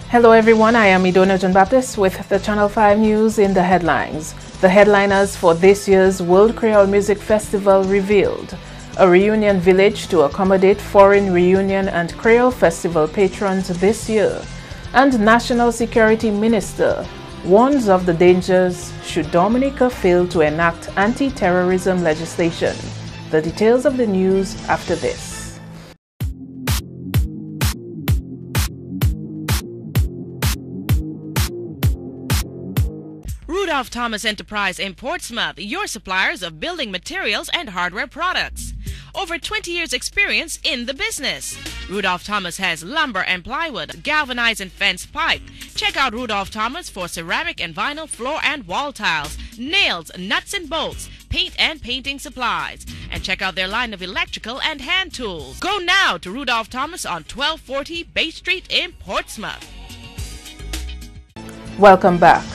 Hello everyone, I am Idona John Baptist with the Channel 5 News in the headlines. The headliners for this year's World Creole Music Festival revealed. A reunion village to accommodate foreign reunion and Creole Festival patrons this year. And National Security Minister warns of the dangers should Dominica fail to enact anti-terrorism legislation. The details of the news after this. Rudolph Thomas Enterprise in Portsmouth, your suppliers of building materials and hardware products. Over 20 years experience in the business. Rudolph Thomas has lumber and plywood, galvanized and fence pipe. Check out Rudolph Thomas for ceramic and vinyl floor and wall tiles, nails, nuts and bolts, paint and painting supplies. And check out their line of electrical and hand tools. Go now to Rudolph Thomas on 1240 Bay Street in Portsmouth. Welcome back.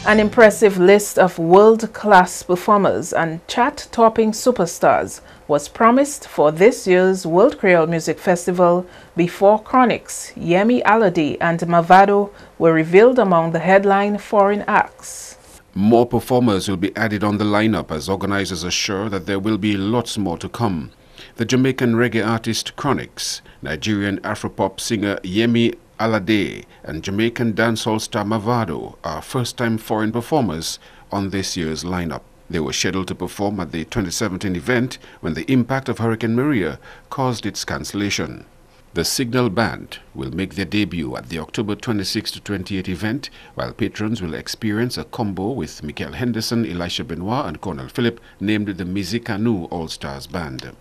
An impressive list of world-class performers and chart-topping superstars was promised for this year's World Creole Music Festival before Chronixx, Yemi Alade and Mavado were revealed among the headline foreign acts. More performers will be added on the lineup as organizers assure that there will be lots more to come. The Jamaican reggae artist Chronixx, Nigerian Afropop singer Yemi Alade and Jamaican dancehall star Mavado are first-time foreign performers on this year's lineup. They were scheduled to perform at the 2017 event when the impact of Hurricane Maria caused its cancellation. The Signal Band will make their debut at the October 26 to 28 event, while patrons will experience a combo with Michael Henderson, Elisha Benoit and Cornel Phillip, named the Mizikanu All-Stars Band.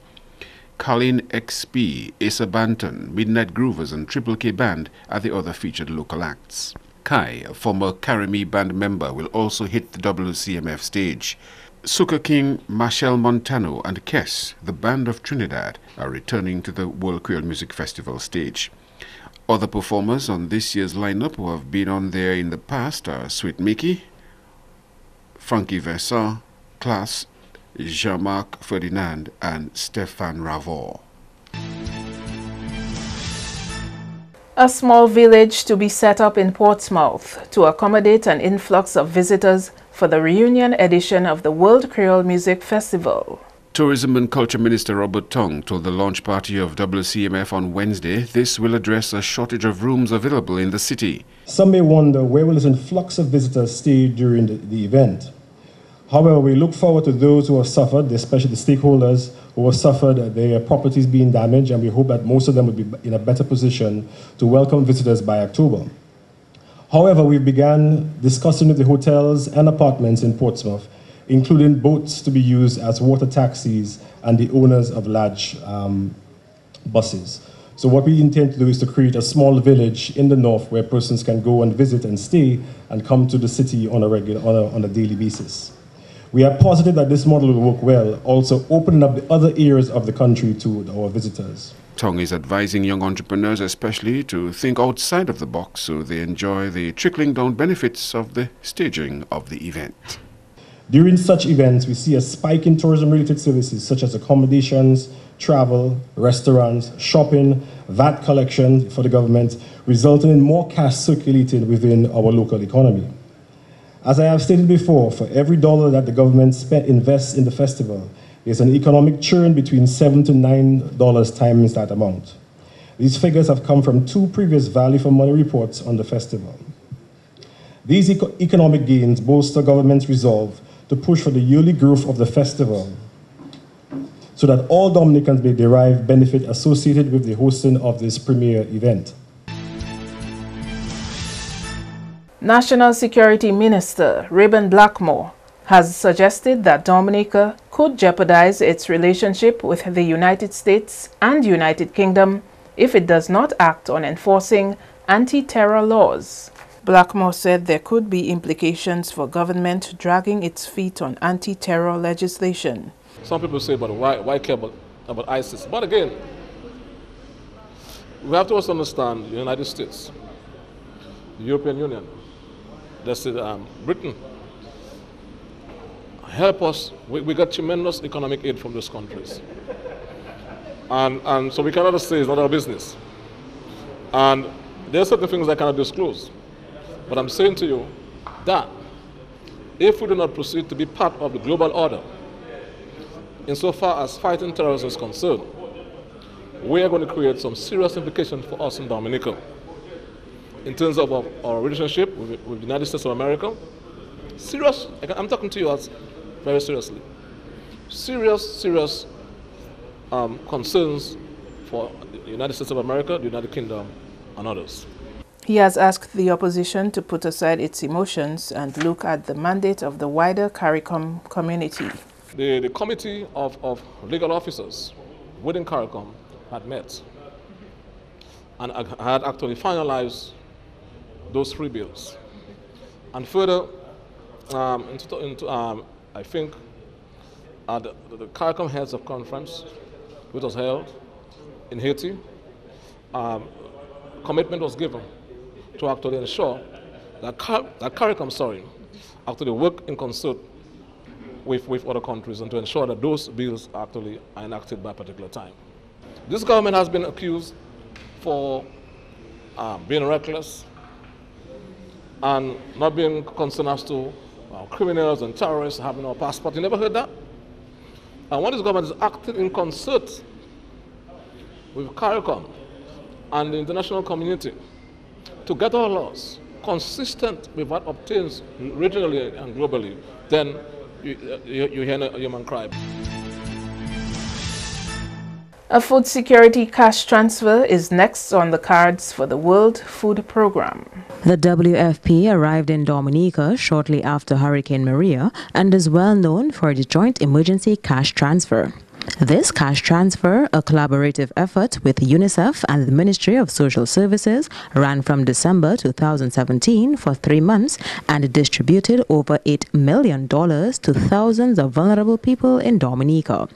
Colin XP, Asa Banton, Midnight Groovers and Triple K Band are the other featured local acts. Kai, a former Karimi Band member, will also hit the WCMF stage. Suka King, Marshall Montano and Kess, the Band of Trinidad, are returning to the World Creole Music Festival stage. Other performers on this year's lineup who have been on there in the past are Sweet Mickey, Frankie Vincent, Class, Jean-Marc Ferdinand and Stéphane Ravor. A small village to be set up in Portsmouth to accommodate an influx of visitors for the reunion edition of the World Creole Music Festival. Tourism and Culture Minister Robert Tong told the launch party of WCMF on Wednesday this will address a shortage of rooms available in the city. Some may wonder where will this influx of visitors stay during the event. However, we look forward to those who have suffered, especially the stakeholders who have suffered their properties being damaged, and we hope that most of them will be in a better position to welcome visitors by October. However, we began discussing with the hotels and apartments in Portsmouth, including boats to be used as water taxis and the owners of large buses. So what we intend to do is to create a small village in the north where persons can go and visit and stay and come to the city on a daily basis. We are positive that this model will work well, also opening up the other areas of the country to our visitors. Tong is advising young entrepreneurs especially to think outside of the box so they enjoy the trickling down benefits of the staging of the event. During such events, we see a spike in tourism-related services such as accommodations, travel, restaurants, shopping, VAT collection for the government, resulting in more cash circulating within our local economy. As I have stated before, for every dollar that the government invests in the festival, there's an economic churn between $7 to $9 times that amount. These figures have come from two previous value for money reports on the festival. These economic gains bolster government's resolve to push for the yearly growth of the festival so that all Dominicans may derive benefit associated with the hosting of this premier event. National Security Minister Reuben Blackmore has suggested that Dominica could jeopardize its relationship with the United States and United Kingdom if it does not act on enforcing anti-terror laws. Blackmore said there could be implications for government dragging its feet on anti-terror legislation. Some people say, but why care about ISIS? But again, we have to also understand the United States, the European Union, Britain, help us. We got tremendous economic aid from those countries. And so we cannot say it's not our business. And there are certain things I cannot disclose. But I'm saying to you that if we do not proceed to be part of the global order, insofar as fighting terrorism is concerned, we are going to create some serious implications for us in Dominica in terms of our relationship with the United States of America. Serious, I'm talking to you as very seriously. Serious concerns for the United States of America, the United Kingdom, and others. He has asked the opposition to put aside its emotions and look at the mandate of the wider CARICOM community. The committee of legal officers within CARICOM had met and had actually finalized those 3 bills. And further, I think the CARICOM heads of conference, which was held in Haiti, commitment was given to actually ensure that CARICOM, actually work in concert with other countries and to ensure that those bills actually are enacted by a particular time. This government has been accused for being reckless and not being concerned as to criminals and terrorists having no passport. You never heard that? And when this government is acting in concert with CARICOM and the international community to get our laws consistent with what obtains regionally and globally, then you hear a human cry. A food security cash transfer is next on the cards for the World Food Program. The WFP arrived in Dominica shortly after Hurricane Maria and is well known for the joint emergency cash transfer. This cash transfer, a collaborative effort with UNICEF and the Ministry of Social Services, ran from December 2017 for 3 months and distributed over $8 million to thousands of vulnerable people in Dominica.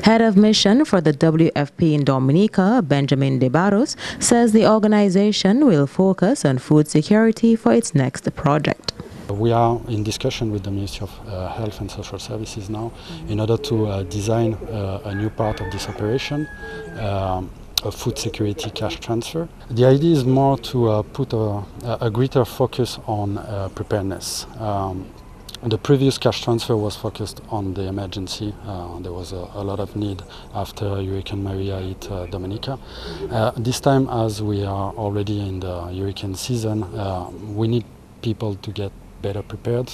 Head of mission for the WFP in Dominica, Benjamin De Barros, says the organization will focus on food security for its next project. We are in discussion with the Ministry of Health and Social Services now in order to design a new part of this operation, a food security cash transfer. The idea is more to put a greater focus on preparedness. The previous cash transfer was focused on the emergency. There was a lot of need after Hurricane Maria hit Dominica. This time, as we are already in the hurricane season, we need people to get better prepared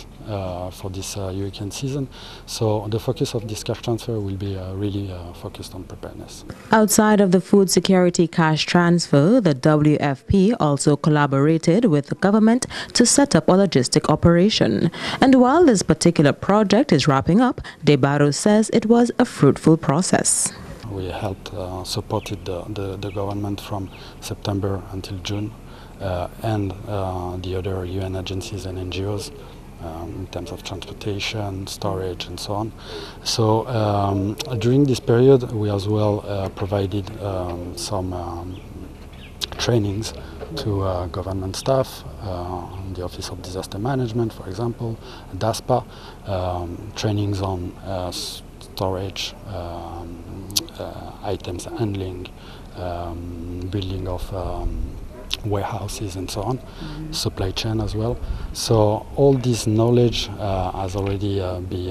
for this hurricane season. So the focus of this cash transfer will be really focused on preparedness. Outside of the food security cash transfer, the WFP also collaborated with the government to set up a logistic operation. And while this particular project is wrapping up, De Barros says it was a fruitful process. We helped, supported the government from September until June. And the other UN agencies and NGOs in terms of transportation, storage and so on. So during this period we as well provided some trainings to government staff, the Office of Disaster Management, for example, DASPA, trainings on storage, items handling, building of warehouses and so on, supply chain as well. So all this knowledge has already been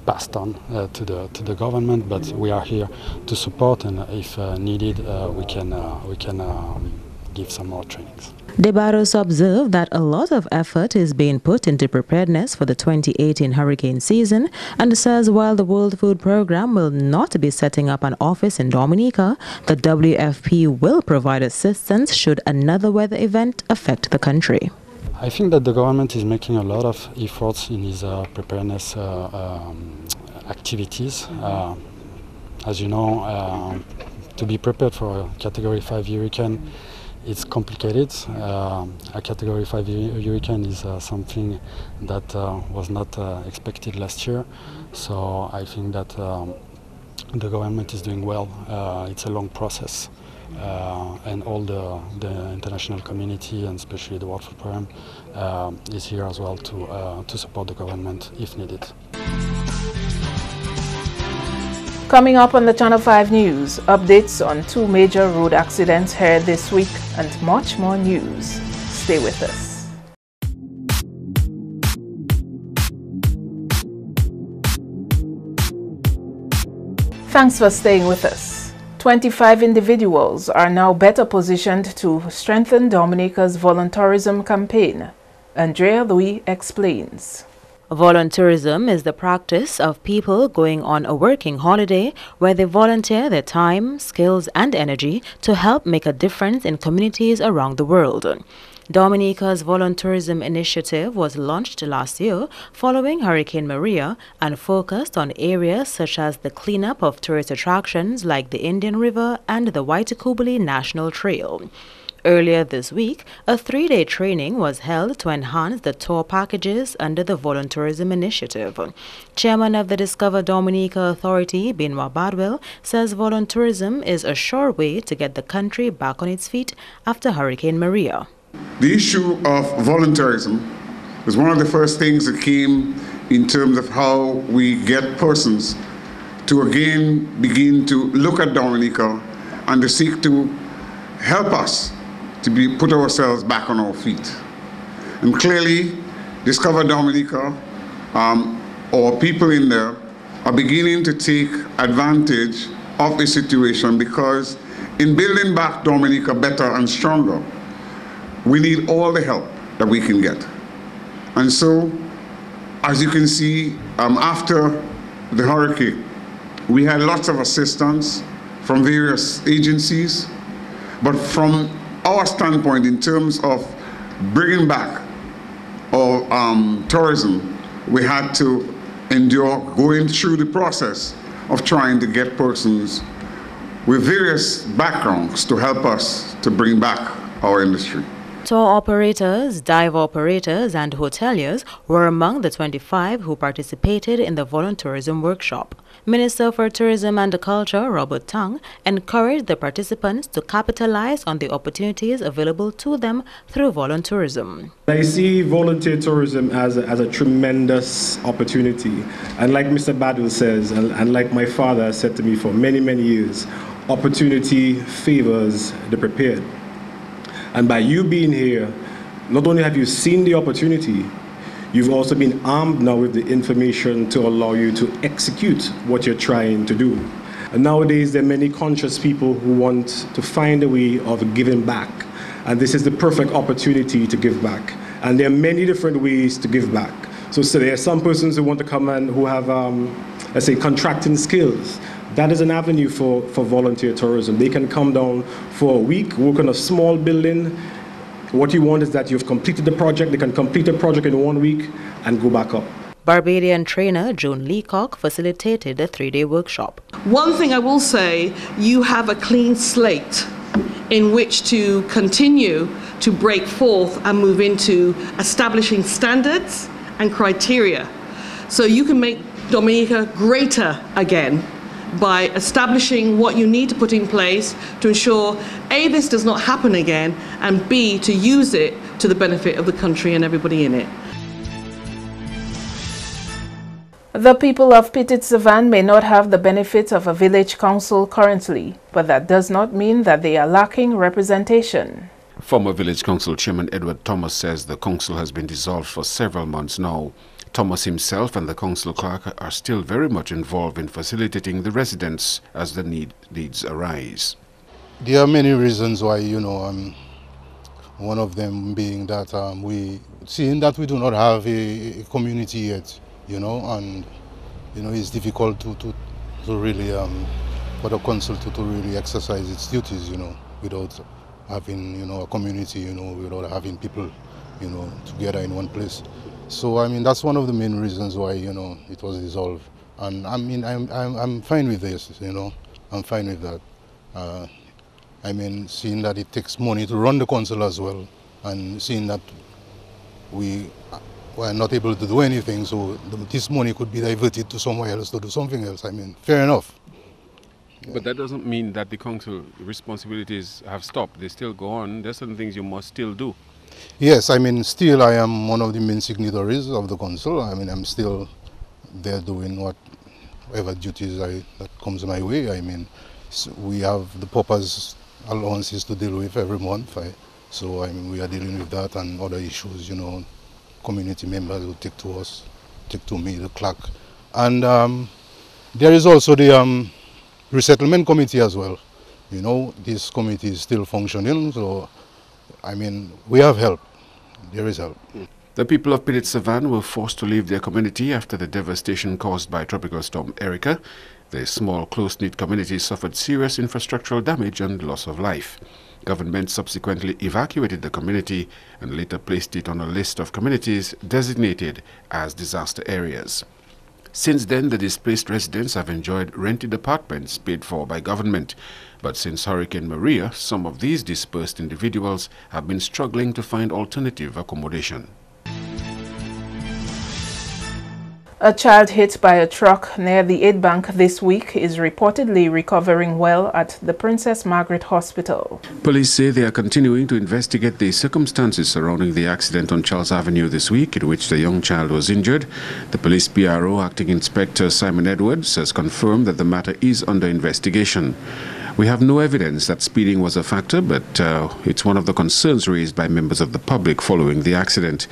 passed on to the government, but we are here to support, and if needed, we can give some more trainings. De Barros observed that a lot of effort is being put into preparedness for the 2018 hurricane season and says while the World Food Program will not be setting up an office in Dominica, the WFP will provide assistance should another weather event affect the country. I think that the government is making a lot of efforts in its preparedness activities. As you know, to be prepared for a Category 5 hurricane, it's complicated. A Category 5 hurricane is something that was not expected last year. So I think that the government is doing well. It's a long process. And all the international community, and especially the World Food Program, is here as well to support the government if needed. Coming up on the Channel 5 News, updates on 2 major road accidents heard this week and much more news. Stay with us. Thanks for staying with us. 25 individuals are now better positioned to strengthen Dominica's volunteerism campaign. Andrea Louis explains. Volunteerism is the practice of people going on a working holiday where they volunteer their time, skills, and energy to help make a difference in communities around the world. Dominica's volunteerism initiative was launched last year following Hurricane Maria and focused on areas such as the cleanup of tourist attractions like the Indian River and the Waitukubuli National Trail. Earlier this week, a 3-day training was held to enhance the tour packages under the volunteerism initiative. Chairman of the Discover Dominica Authority, Benoit Badwell, says volunteerism is a sure way to get the country back on its feet after Hurricane Maria. The issue of volunteerism was one of the first things that came in terms of how we get persons to again begin to look at Dominica and to seek to help us to put ourselves back on our feet. And clearly, Discover Dominica, or people in there, are beginning to take advantage of the situation because in building back Dominica better and stronger, we need all the help that we can get. And so, as you can see, after the hurricane, we had lots of assistance from various agencies, but from our standpoint in terms of bringing back our tourism, we had to endure going through the process of trying to get persons with various backgrounds to help us to bring back our industry. Tour operators, dive operators, and hoteliers were among the 25 who participated in the volunteerism workshop. Minister for Tourism and Culture, Robert Tang, encouraged the participants to capitalize on the opportunities available to them through volunteerism. I see volunteer tourism as a tremendous opportunity. And like Mr. Badwell says, and like my father has said to me for many, many years, opportunity favors the prepared. And by you being here, not only have you seen the opportunity, you've also been armed now with the information to allow you to execute what you're trying to do. And nowadays, there are many conscious people who want to find a way of giving back. And this is the perfect opportunity to give back. And there are many different ways to give back. So there are some persons who want to come and who have, let's say, contracting skills. That is an avenue for volunteer tourism. They can come down for a week, work on a small building. What you want is that you've completed the project. They can complete the project in 1 week and go back up. Barbadian trainer Joan Leacock facilitated the 3-day workshop. One thing I will say, you have a clean slate in which to continue to break forth and move into establishing standards and criteria. So you can make Dominica greater again by establishing what you need to put in place to ensure A, this does not happen again, and B, to use it to the benefit of the country and everybody in it. The people of Petit Savan may not have the benefits of a village council currently, but that does not mean that they are lacking representation. Former Village Council Chairman Edward Thomas says the council has been dissolved for several months now. Thomas himself and the council clerk are still very much involved in facilitating the residents as the needs arise. There are many reasons why, one of them being that seeing that we do not have a community yet, and it's difficult to really for the council to really exercise its duties, without having a community, without having people, together in one place. So that's one of the main reasons why it was dissolved, and I'm fine with this, I'm fine with that. Seeing that it takes money to run the council as well, and seeing that we were not able to do anything, so this money could be diverted to somewhere else to do something else. Fair enough. But that doesn't mean that the council responsibilities have stopped. They still go on. There's certain things you must still do. Yes, still I am one of the main signatories of the council. I'm still there doing what whatever duties that comes my way. I mean, so we have the paupers allowances to deal with every month. So I mean, we are dealing with that and other issues, you know, community members will take to me, the clerk. And there is also the resettlement committee as well. You know, this committee is still functioning, so I mean, we have help. There is help. The people of Pilit Savan were forced to leave their community after the devastation caused by Tropical Storm Erika. The small, close-knit community suffered serious infrastructural damage and loss of life. Government subsequently evacuated the community and later placed it on a list of communities designated as disaster areas. Since then, the displaced residents have enjoyed rented apartments paid for by government. But since Hurricane Maria, some of these dispersed individuals have been struggling to find alternative accommodation. A child hit by a truck near the Aid Bank this week is reportedly recovering well at the Princess Margaret Hospital. Police say they are continuing to investigate the circumstances surrounding the accident on Charles Avenue this week in which the young child was injured. The police PRO, Acting Inspector Simon Edwards, has confirmed that the matter is under investigation. We have no evidence that speeding was a factor, but it's one of the concerns raised by members of the public following the accident.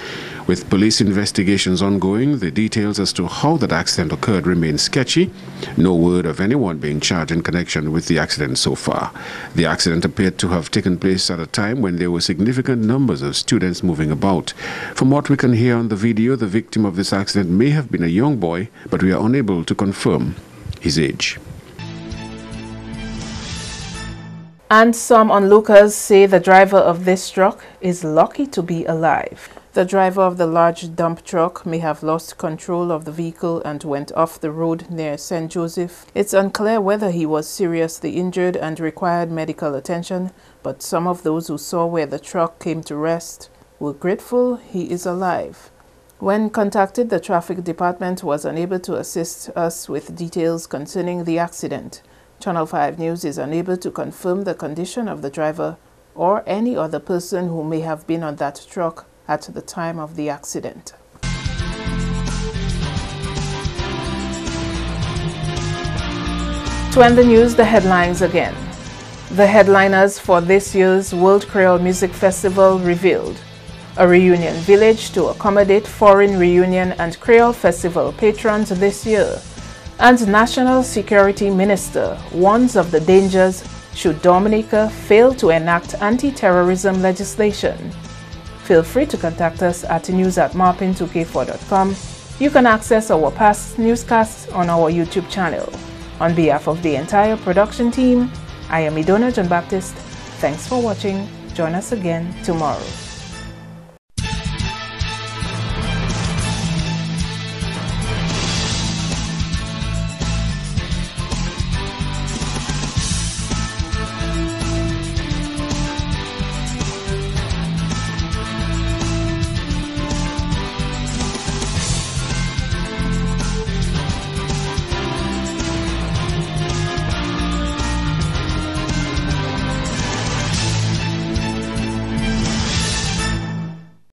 With police investigations ongoing, the details as to how that accident occurred remain sketchy. No word of anyone being charged in connection with the accident so far. The accident appeared to have taken place at a time when there were significant numbers of students moving about. From what we can hear on the video, the victim of this accident may have been a young boy, but we are unable to confirm his age. And some onlookers say the driver of this truck is lucky to be alive. The driver of the large dump truck may have lost control of the vehicle and went off the road near St. Joseph. It's unclear whether he was seriously injured and required medical attention, but some of those who saw where the truck came to rest were grateful he is alive. When contacted, the traffic department was unable to assist us with details concerning the accident. Channel 5 News is unable to confirm the condition of the driver or any other person who may have been on that truck at the time of the accident. To end the news, the headlines again. The headliners for this year's World Creole Music Festival revealed. A reunion village to accommodate foreign reunion and Creole Festival patrons this year. And National Security Minister warns of the dangers should Dominica fail to enact anti-terrorism legislation. Feel free to contact us at news@marpin2k4.com. You can access our past newscasts on our YouTube channel. On behalf of the entire production team, I am Idona John Baptist. Thanks for watching. Join us again tomorrow.